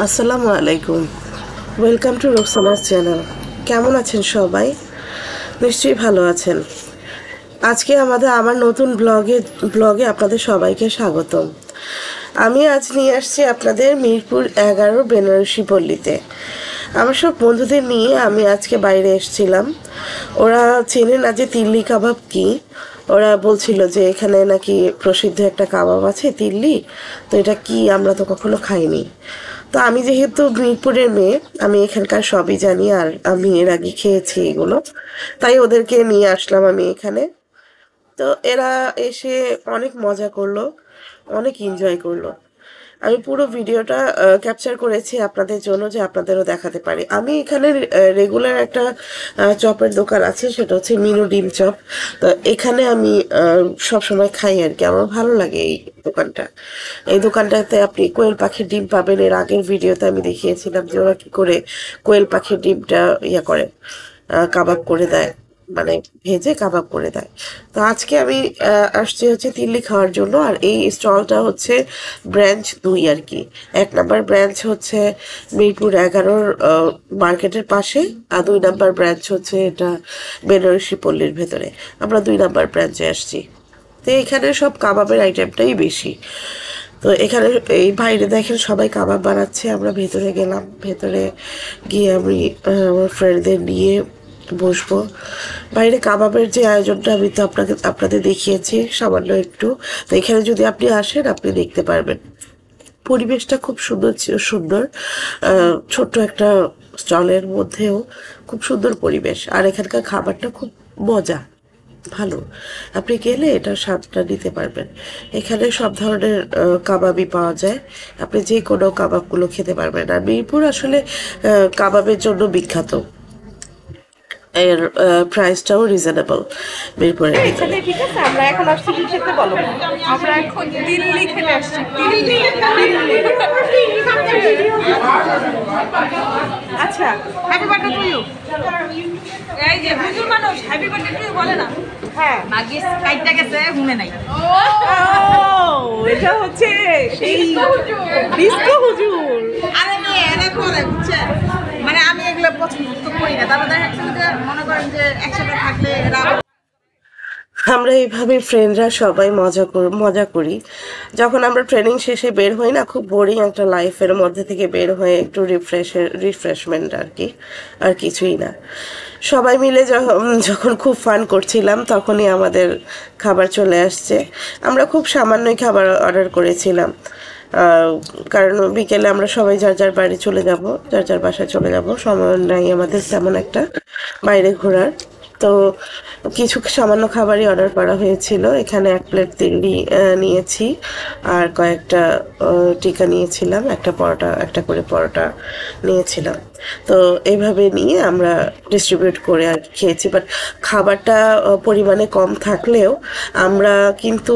আসসালামু আলাইকুম। Welcome to Roksana's channel. কেমন আছেন সবাই? নিশ্চয়ই ভালো আছেন। আজকে আমার নতুন ব্লগে আপনাদের সবাইকে স্বাগতম। আমি আজ নিয়ে আসছি আপনাদের মিরপুর 11 বেনারসি পল্লীতে। আমার সব বন্ধুদের নিয়ে আমি আজকে বাইরে এসেছিলাম। ওরা চেনে না যে তিল্লি কাবাব কি। ওরা বলছিল যে এখানে নাকি প্রসিদ্ধ একটা কাবাব আছে তিল্লি, তো এটা কি, আমরা তো কখনো খাইনি। তো আমি যেহেতু মিরপুরের মেয়ে, আমি এখানকার সবই জানি, আর আমি এর আগে খেয়েছি এগুলো, তাই ওদেরকে নিয়ে আসলাম আমি এখানে। তো এরা এসে অনেক মজা করলো, অনেক এনজয় করলো। আমি পুরো ভিডিওটা ক্যাপচার করেছি আপনাদের জন্য, যে আপনাদেরও দেখাতে পারি। আমি এখানে রেগুলার একটা চপের দোকান আছে, সেটা হচ্ছে মিনু ডিম চপ। তো এখানে আমি সব সময় খাই আর কি, আমার ভালো লাগে এই দোকানটা। এই দোকানটাতে আপনি কোয়েল পাখির ডিম পাবেন। এর আগের ভিডিওতে আমি দেখিয়েছিলাম যে ওরা কি করে কোয়েল পাখির ডিমটা করে কাবাব করে দেয়, মানে ভেজে কাবাব করে দেয়। তো আজকে আমি আসছি হচ্ছে তিল্লি খাওয়ার জন্য। আর এই স্টলটা হচ্ছে ব্রাঞ্চ 2 আর কি। 1 নম্বর ব্রাঞ্চ হচ্ছে মিরপুর 11 মার্কেটের পাশে, আর 2 নম্বর ব্রাঞ্চ হচ্ছে এটা বেনারসি পল্লীর ভেতরে। আমরা 2 নম্বর ব্রাঞ্চে আসছি। তো এখানে সব কাবাবের আইটেমটাই বেশি। তো এখানে এই বাইরে দেখেন সবাই কাবাব বানাচ্ছে। আমরা ভেতরে গেলাম, ভেতরে গিয়ে আমি আমার ফ্রেন্ডদের নিয়ে বসবো। বাইরে কাবাবের যে আয়োজনটা আমি তো আপনাদের দেখিয়েছি সামান্য একটু। তো এখানে যদি আপনি আসেন, আপনি দেখতে পারবেন। পরিবেশটা খুব সুন্দর সুন্দর। ছোট্ট একটা স্টলের মধ্যেও খুব সুন্দর পরিবেশ, আর এখানকার খাবারটা খুব মজা, ভালো। আপনি গেলে এটা স্বাদটা নিতে পারবেন। এখানে সব ধরনের কাবাবই পাওয়া যায়। আপনি যে কোনো কাবাবগুলো খেতে পারবেন। আর মিরপুর আসলে কাবাবের জন্য বিখ্যাত। এর প্রাইসটাও রিজনেবল মিরপুরের ভিতরে। ঠিক আছে, আমরা এখন আসছি কি খেতে বলো? আমরা এখন দিল্লি খেতে আসছি। দিল্লি আচ্ছা, হ্যাপি বার্থডে টু ইউ। এই যে হুজুর মানুষ হ্যাপি বার্থডে টু বলে না। হ্যাঁ, ভাগ্যিস কাইটটা গেছে ঘুমে নাই। এটা হচ্ছে সেই ডিস্কো হুজুর। আরে মেয়ে এনে পরে বুঝছেন, মানে আমি এগুলো পছন্দ তো করি না। তারপর দেখা যাচ্ছে যে মনে করেন যে একসাথে থাকলে এরা আমরা এইভাবে ফ্রেন্ডরা সবাই মজা করি। যখন আমরা ট্রেনিং শেষে বের হই না, খুব বোরিং একটা লাইফের মধ্যে থেকে বের হয়ে একটু রিফ্রেশমেন্ট আর কি, আর কিছুই না। সবাই মিলে যখন খুব ফান করছিলাম, তখনই আমাদের খাবার চলে আসছে। আমরা খুব সামান্যই খাবার অর্ডার করেছিলাম, কারণ বিকেলে আমরা সবাই যার যার বাড়ি চলে যাব, যার যার বাসায় চলে যাব। সময় নাই আমাদের তেমন একটা বাইরে ঘোরার। তো কিছু সামান্য খাবারই অর্ডার করা হয়েছিল। এখানে 1 প্লেট তিল্লি নিয়েছি, আর কয়েকটা টিকা নিয়েছিলাম, একটা করে পরোটা নিয়েছিলাম। তো এইভাবে নিয়ে আমরা ডিস্ট্রিবিউট করে আর খেয়েছি। বাট খাবারটা পরিমাণে কম থাকলেও আমরা কিন্তু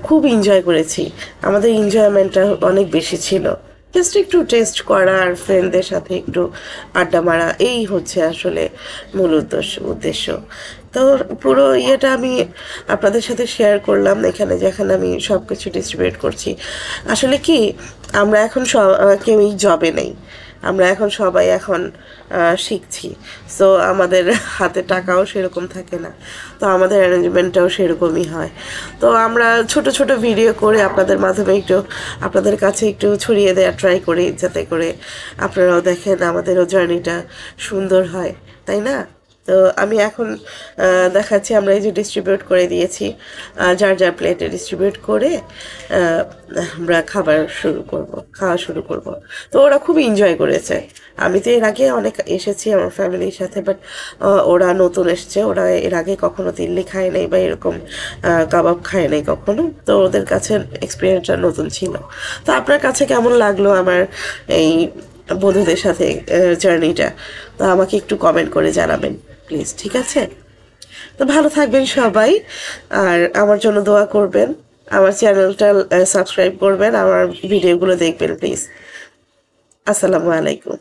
খুব এনজয় করেছি। আমাদের এনজয়মেন্টটা অনেক বেশি ছিল। জাস্ট একটু টেস্ট করা আর ফ্রেন্ডদের সাথে একটু আড্ডা মারা, এই হচ্ছে আসলে মূল উদ্দেশ্য। তো পুরো ইয়েটা আমি আপনাদের সাথে শেয়ার করলাম, এখানে যেখানে আমি সব কিছু ডিস্ট্রিবিউট করছি। আসলে কি, আমরা এখন কেউই জবে নেই, আমরা এখন সবাই শিখছি। সো আমাদের হাতে টাকাও সেরকম থাকে না, তো আমাদের অ্যারেঞ্জমেন্টটাও সেরকমই হয়। তো আমরা ছোট ছোট ভিডিও করে আপনাদের মাধ্যমে আপনাদের কাছে একটু ছড়িয়ে দেওয়ার ট্রাই করি, যাতে করে আপনারাও দেখেন আমাদেরও জার্নিটা সুন্দর হয়, তাই না? তো আমি এখন দেখাচ্ছি। আমরা এই যে ডিস্ট্রিবিউট করে দিয়েছি, যার যার প্লেটে ডিস্ট্রিবিউট করে আমরা খাওয়া শুরু করব। তো ওরা খুব এনজয় করেছে। আমি তো এর আগে অনেক এসেছি আমার ফ্যামিলির সাথে, বাট ওরা নতুন এসছে, ওরা এর আগে কখনো দিল্লি খায় নাই বা এরকম কাবাব খায় নাই কখনো। তো ওদের কাছে এক্সপিরিয়েন্সটা নতুন ছিল। তো আপনার কাছে কেমন লাগলো আমার এই বন্ধুদের সাথে জার্নিটা? তো আমাকে একটু কমেন্ট করে জানাবেন প্লিজ, ঠিক আছে? তো ভালো থাকবেন সবাই, আর আমার জন্য দোয়া করবেন। আমার চ্যানেলটা সাবস্ক্রাইব করবেন, আমার ভিডিওগুলো দেখবেন প্লিজ। আসসালামু আলাইকুম।